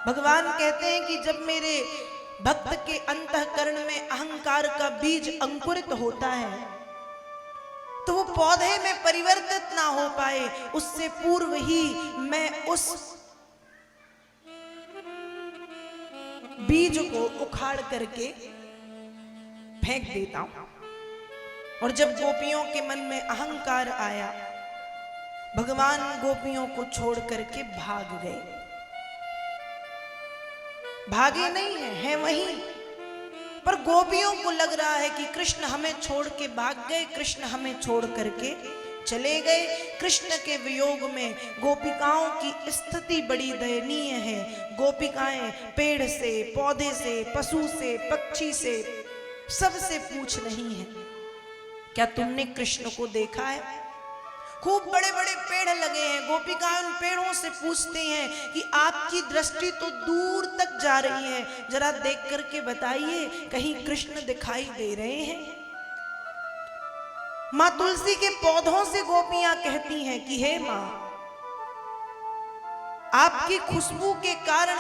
भगवान कहते हैं कि जब मेरे भक्त के अंतःकरण में अहंकार का बीज अंकुरित होता है तो वो पौधे में परिवर्तित ना हो पाए, उससे पूर्व ही मैं उस बीज को उखाड़ करके फेंक देता हूं। और जब गोपियों के मन में अहंकार आया, भगवान गोपियों को छोड़ करके भाग गए। भागे नहीं है वहीं, पर गोपियों को लग रहा है कि कृष्ण हमें छोड़ के भाग गए, कृष्ण हमें छोड़ करके चले गए। कृष्ण के वियोग में गोपिकाओं की स्थिति बड़ी दयनीय है। गोपिकाएं पेड़ से, पौधे से, पशु से, पक्षी से, सबसे पूछ रही हैं, क्या तुमने कृष्ण को देखा है? खूब बड़े बड़े पेड़ लगे हैं, गोपिकाएं उन पेड़ों से पूछती हैं कि आपकी दृष्टि तो दूर तक जा रही है, जरा देख करके बताइए कहीं कृष्ण दिखाई दे रहे हैं। मां तुलसी के पौधों से गोपियां कहती हैं कि हे मां, आपकी खुशबू के कारण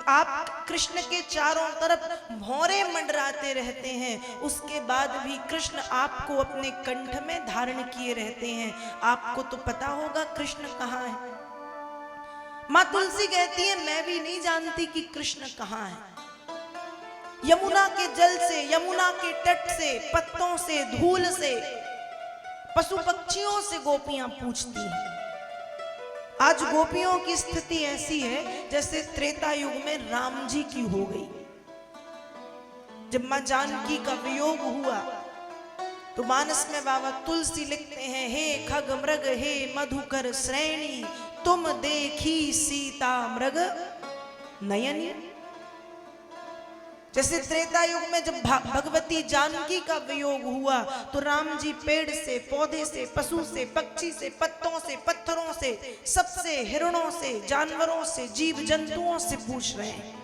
आप कृष्ण के चारों तरफ भौरे मंडराते रहते हैं, उसके बाद भी कृष्ण आपको अपने कंठ में धारण किए रहते हैं, आपको तो पता होगा कृष्ण कहाँ है। मां तुलसी कहती है मैं भी नहीं जानती कि कृष्ण कहाँ है। यमुना के जल से, यमुना के तट से, पत्तों से, धूल से, पशु पक्षियों से गोपियां पूछती हैं। आज गोपियों की स्थिति ऐसी है जैसे त्रेता युग में राम जी की हो गई। जब मां जानकी का वियोग हुआ तो मानस में बाबा तुलसी लिखते हैं, हे खग मृग हे मधुकर श्रेणी, तुम देखी सीता मृग नयनी। जैसे त्रेता युग में जब भगवती जानकी का वियोग हुआ तो राम जी पेड़ से, पौधे से, पशु से, पक्षी से, पत्तों से, पत्थरों से, सबसे, हिरणों से, जानवरों से, जीव जंतुओं से पूछ रहे हैं,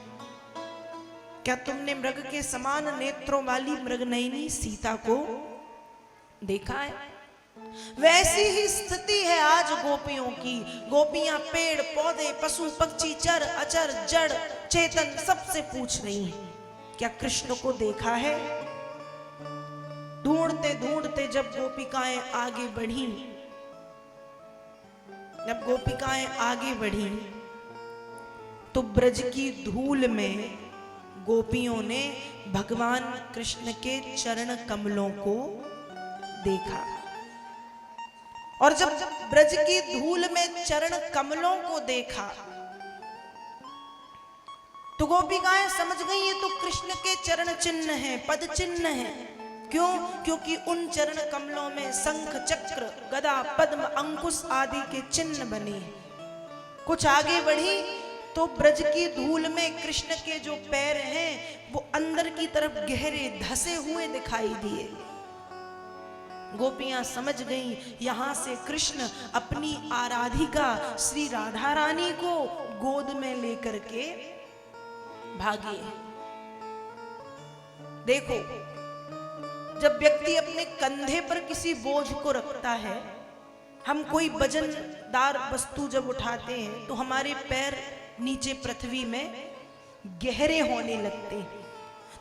क्या तुमने मृग के समान नेत्रों वाली मृगनयनी सीता को देखा है? वैसी ही स्थिति है आज गोपियों की। गोपियां पेड़, पौधे, पशु, पक्षी, चर अचर, जड़ चेतन सबसे पूछ रही हैं, क्या कृष्ण को देखा है? ढूंढते ढूंढते जब गोपिकाएं आगे बढ़ी, तो ब्रज की धूल में गोपियों ने भगवान कृष्ण के चरण कमलों को देखा। और जब ब्रज की धूल में चरण कमलों को देखा तो गोपिकाएं समझ गई ये तो कृष्ण के चरण चिन्ह हैं, पद चिन्ह हैं। क्यों? क्योंकि उन चरण कमलों में शंख, चक्र, गदा, पद्म, अंकुश आदि के चिन्ह बने। कुछ आगे बढ़ी तो ब्रज की धूल में कृष्ण के जो पैर हैं वो अंदर की तरफ गहरे धसे हुए दिखाई दिए। गोपियां समझ गईं यहां से कृष्ण अपनी आराधिका श्री राधा रानी को गोद में लेकर के भागे। देखो, जब व्यक्ति अपने कंधे पर किसी बोझ को रखता है, हम कोई वजनदार वस्तु जब उठाते हैं तो हमारे पैर नीचे पृथ्वी में गहरे होने लगते हैं।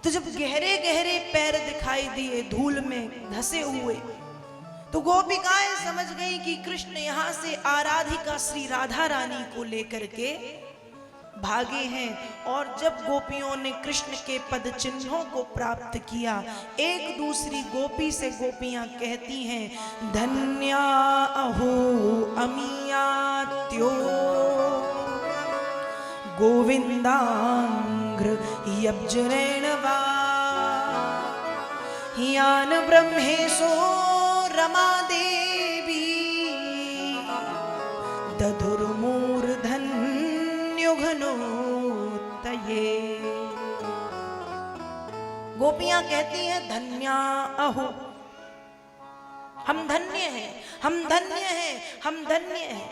तो जब गहरे गहरे पैर दिखाई दिए धूल में धसे हुए, तो गोपिकाएं समझ गई कि कृष्ण यहां से आराधिका श्री राधा रानी को लेकर के भागे हैं। और जब गोपियों ने कृष्ण के पद चिन्हों को प्राप्त किया, एक दूसरी गोपी से गोपियां कहती हैं, धन्या अहो अमियात्यो गोविंदांग्र यब्जरेणवा यान ब्रह्मेशो रमा देवी दधुर्मूर्धन घनोतये। गोपियां कहती हैं, धन्या अहो, हम धन्य हैं, हम धन्य हैं, हम धन्य हैं।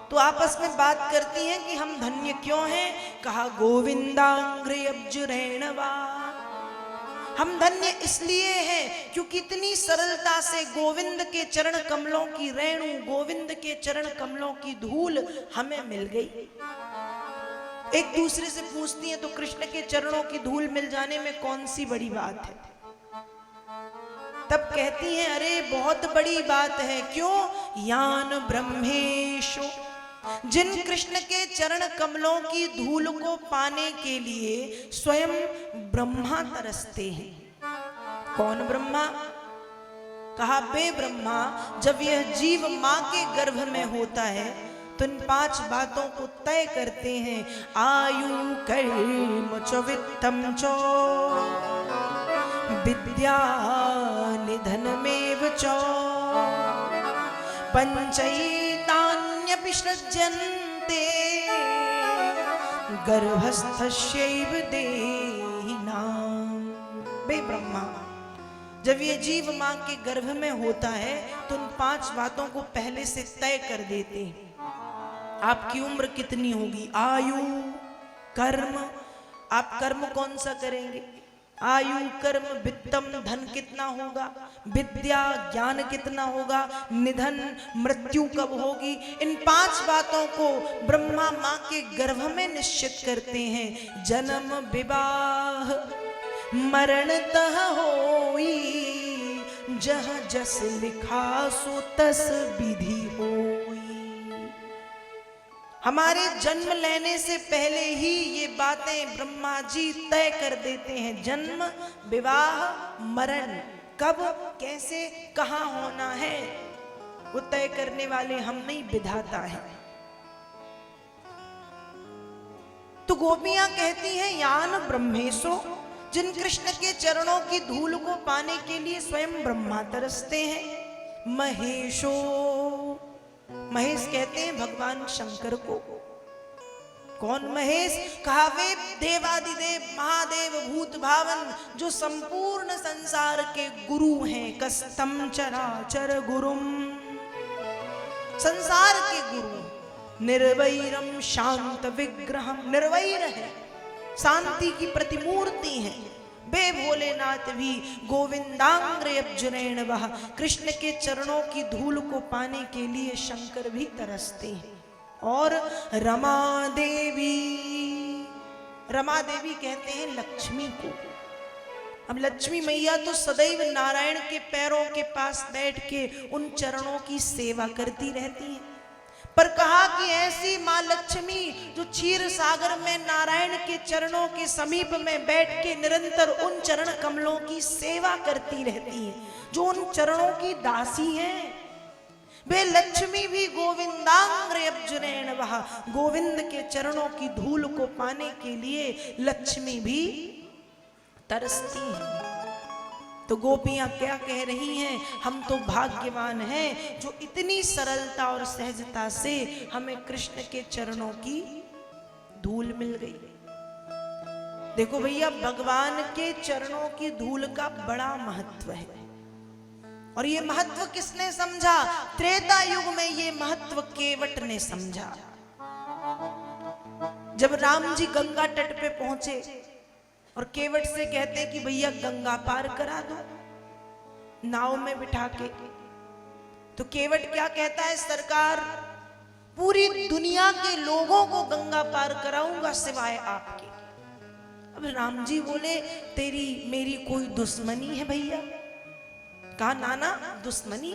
तो आपस में बात करती हैं कि हम धन्य क्यों हैं? कहा, गोविंदांग्रयब्जुरेणवा, हम धन्य इसलिए हैं क्योंकि इतनी सरलता से गोविंद के चरण कमलों की रेणु, गोविंद के चरण कमलों की धूल हमें मिल गई। एक दूसरे से पूछती हैं तो कृष्ण के चरणों की धूल मिल जाने में कौन सी बड़ी बात है। तब कहती हैं अरे बहुत बड़ी बात है। क्यों? यान ब्रह्मेशो, जिन कृष्ण के चरण कमलों की धूल को पाने के लिए स्वयं ब्रह्मा तरसते हैं। कौन ब्रह्मा? कहा बे ब्रह्मा, जब यह जीव मां के गर्भ में होता है तो इन 5 बातों को तय करते हैं। आयु कर्म च वित्तम च विद्या निधनमेव च पंचैतान्यपि सृज्यन्ते गर्भस्थस्यैव देहिनाम्। बे ब्रह्मा, जब ये जीव मां के गर्भ में होता है तो उन 5 बातों को पहले से तय कर देते हैं। आपकी उम्र कितनी होगी? आयु, कर्म, आप कर्म कौन सा करेंगे? आयु, कर्म, वित्तम, धन कितना होगा, विद्या, ज्ञान कितना होगा, निधन, मृत्यु कब होगी। इन 5 बातों को ब्रह्मा मां के गर्भ में निश्चित करते हैं। जन्म विवाह मरणतः होई, जह जस लिखा सो तस विधि होई। हमारे जन्म लेने से पहले ही ये बातें ब्रह्मा जी तय कर देते हैं। जन्म, विवाह, मरण, कब, कैसे, कहां होना है, वो तय करने वाले हम नहीं, विधाता है। तो गोपियां कहती हैं यान ब्रह्मेशो, जिन कृष्ण के चरणों की धूल को पाने के लिए स्वयं ब्रह्मा तरसते हैं। महेशो, महेश कहते हैं भगवान शंकर को। कौन महेश? कहा वे देवादिदेव महादेव भूत भावन जो संपूर्ण संसार के गुरु हैं। कस्तम चराचर गुरुम, संसार के गुरु। निर्वैरम शांत विग्रहम, निर्वैर है, शांति की प्रतिमूर्ति है। बे भोलेनाथ भी गोविंदांग्रयब्जनेन वह, कृष्ण के चरणों की धूल को पाने के लिए शंकर भी तरसते हैं। और रमा देवी, रमा देवी कहते हैं लक्ष्मी को। अब लक्ष्मी मैया तो सदैव नारायण के पैरों के पास बैठ के उन चरणों की सेवा करती रहती हैं। पर कहा कि ऐसी मां लक्ष्मी जो क्षीर सागर में नारायण के चरणों के समीप में बैठ के निरंतर उन चरण कमलों की सेवा करती रहती है, जो उन चरणों की दासी हैं, वे लक्ष्मी भी गोविंदांग्रयब्जनेन वह, गोविंद के चरणों की धूल को पाने के लिए लक्ष्मी भी तरसती हैं। तो गोपियां क्या कह रही हैं? हम तो भाग्यवान हैं जो इतनी सरलता और सहजता से हमें कृष्ण के चरणों की धूल मिल गई। देखो भैया, भगवान के चरणों की धूल का बड़ा महत्व है। और ये महत्व किसने समझा? त्रेता युग में ये महत्व केवट ने समझा। जब राम जी गंगा तट पे पहुंचे और केवट से कहते कि भैया गंगा पार करा दो नाव में बिठा के, तो केवट क्या कहता है? सरकार, पूरी दुनिया के लोगों को गंगा पार कराऊंगा सिवाय आपके। अब राम जी बोले तेरी मेरी कोई दुश्मनी है भैया? कहा नाना, दुश्मनी?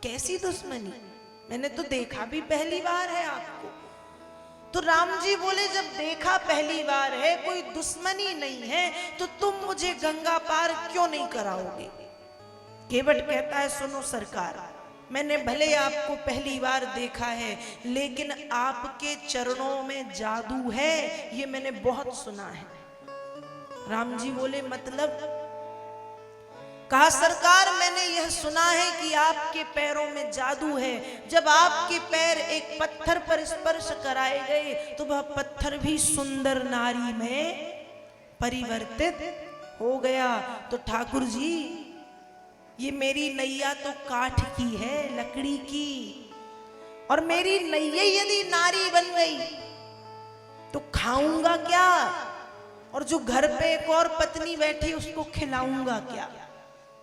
कैसी दुश्मनी? मैंने तो देखा भी पहली बार है आपको। तो राम जी बोले जब देखा पहली बार है, कोई दुश्मनी नहीं है, तो तुम मुझे गंगा पार क्यों नहीं कराओगे? केवट कहता है सुनो सरकार, मैंने भले आपको पहली बार देखा है, लेकिन आपके चरणों में जादू है, ये मैंने बहुत सुना है। राम जी बोले मतलब? कहा सरकार, मैंने यह सुना है कि आपके पैरों में जादू है। जब आपके पैर एक पत्थर पर स्पर्श कराए गए तो वह पत्थर भी सुंदर नारी में परिवर्तित हो गया। तो ठाकुर जी, ये मेरी नैया तो काठ की है, लकड़ी की, और मेरी नैया यदि नारी बन गई तो खाऊंगा क्या? और जो घर पे एक और पत्नी बैठी उसको खिलाऊंगा क्या?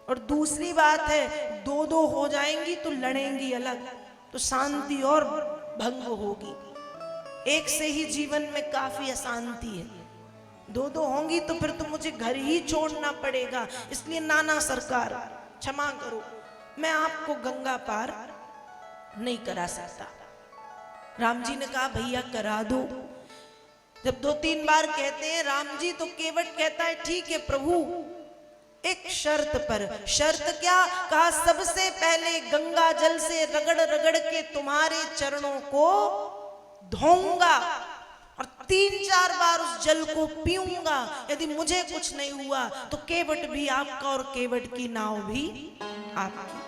और दूसरी बात है, दो दो हो जाएंगी तो लड़ेंगी अलग, तो शांति और भंग होगी। एक से ही जीवन में काफी अशांति है, दो दो होंगी तो फिर तो मुझे घर ही छोड़ना पड़ेगा। इसलिए नाना सरकार क्षमा करो, मैं आपको गंगा पार नहीं करा सकता। राम जी ने कहा भैया करा दो। जब 2-3 बार कहते हैं राम जी, तो केवट कहता है ठीक है प्रभु, एक शर्त पर। शर्त क्या? कहा सबसे पहले गंगा जल से रगड़ रगड़ के तुम्हारे चरणों को धोऊंगा और 3-4 बार उस जल को पीऊंगा। यदि मुझे कुछ नहीं हुआ तो केवट भी आपका और केवट की नाव भी आपकी।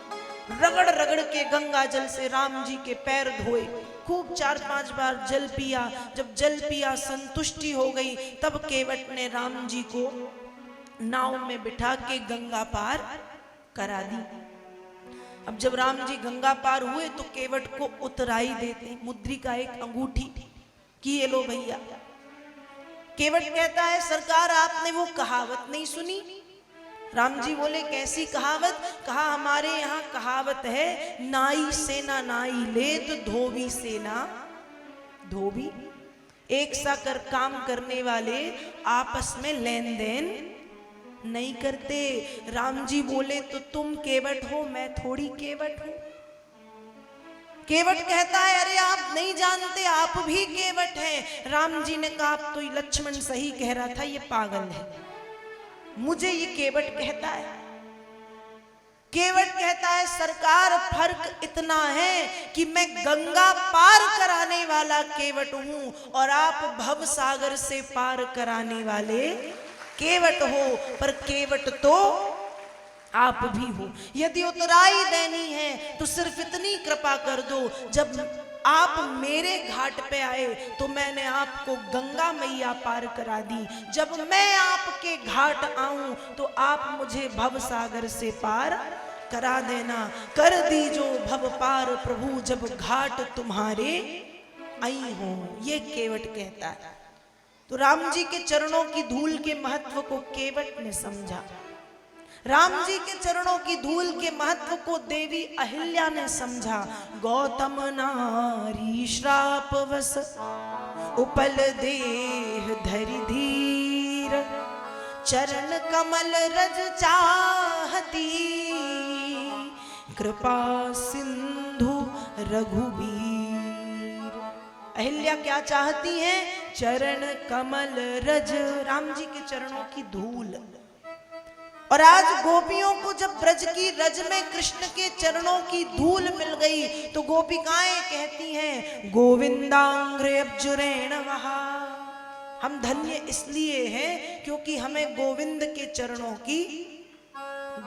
रगड़ रगड़ के गंगा जल से राम जी के पैर धोए, खूब 4-5 बार जल पिया। जब जल पिया, संतुष्टि हो गई, तब केवट ने राम जी को नाव में बिठा के गंगा पार करा दी। अब जब राम जी गंगा पार हुए तो केवट को उतराई देते मुद्रिका एक अंगूठी कि ये लो भैया। केवट कहता है सरकार आपने वो कहावत नहीं सुनी? राम जी बोले कैसी कहावत? कहा हमारे यहाँ कहावत है, नाई सेना नाई लेत, धोबी सेना धोबी। एक सा कर काम करने वाले आपस में लेन देन नहीं करते। राम जी बोले तो तुम केवट हो, मैं थोड़ी केवट हूं। केवट कहता है अरे आप नहीं जानते, आप भी केवट हैं। राम जी ने कहा अब तो लक्ष्मण सही कह रहा था, ये पागल है, मुझे ये केवट कहता है। केवट कहता है सरकार फर्क इतना है कि मैं गंगा पार कराने वाला केवट हूं और आप भव सागर से पार कराने वाले केवट हो, पर केवट तो आप भी हो। यदि उतराई देनी है तो सिर्फ इतनी कृपा कर दो, जब आप मेरे घाट पे आए तो मैंने आपको गंगा मैया पार करा दी। जब मैं आपके घाट आऊं तो आप मुझे भव सागर से पार करा देना। कर दी जो भव पार प्रभु, जब घाट तुम्हारे आई हो। ये केवट कहता है। तो राम जी के चरणों की धूल के महत्व को केवट ने समझा। राम जी के चरणों की धूल के महत्व को देवी अहिल्या ने समझा। गौतम नारी श्राप वस उपल देह धरि धीर, चरण कमल रज चाहती, कृपा सिंधु रघुबीर। अहिल्या क्या चाहती हैं? चरण कमल रज, राम जी के चरणों की धूल। और आज गोपियों को जब ब्रज की रज में कृष्ण के चरणों की धूल मिल गई तो गोपिकाएं कहती हैं गोविंदांग्रे अब्जुरेण वहा। हम धन्य इसलिए हैं क्योंकि हमें गोविंद के चरणों की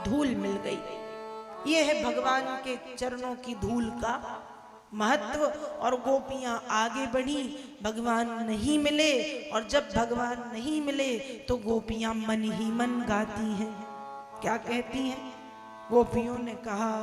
धूल मिल गई। ये है भगवान के चरणों की धूल का महत्व। और गोपियां आगे बढ़ी, भगवान नहीं मिले, और जब भगवान नहीं मिले तो गोपियां मन ही मन गाती हैं। क्या कहती हैं? गोपियों ने कहा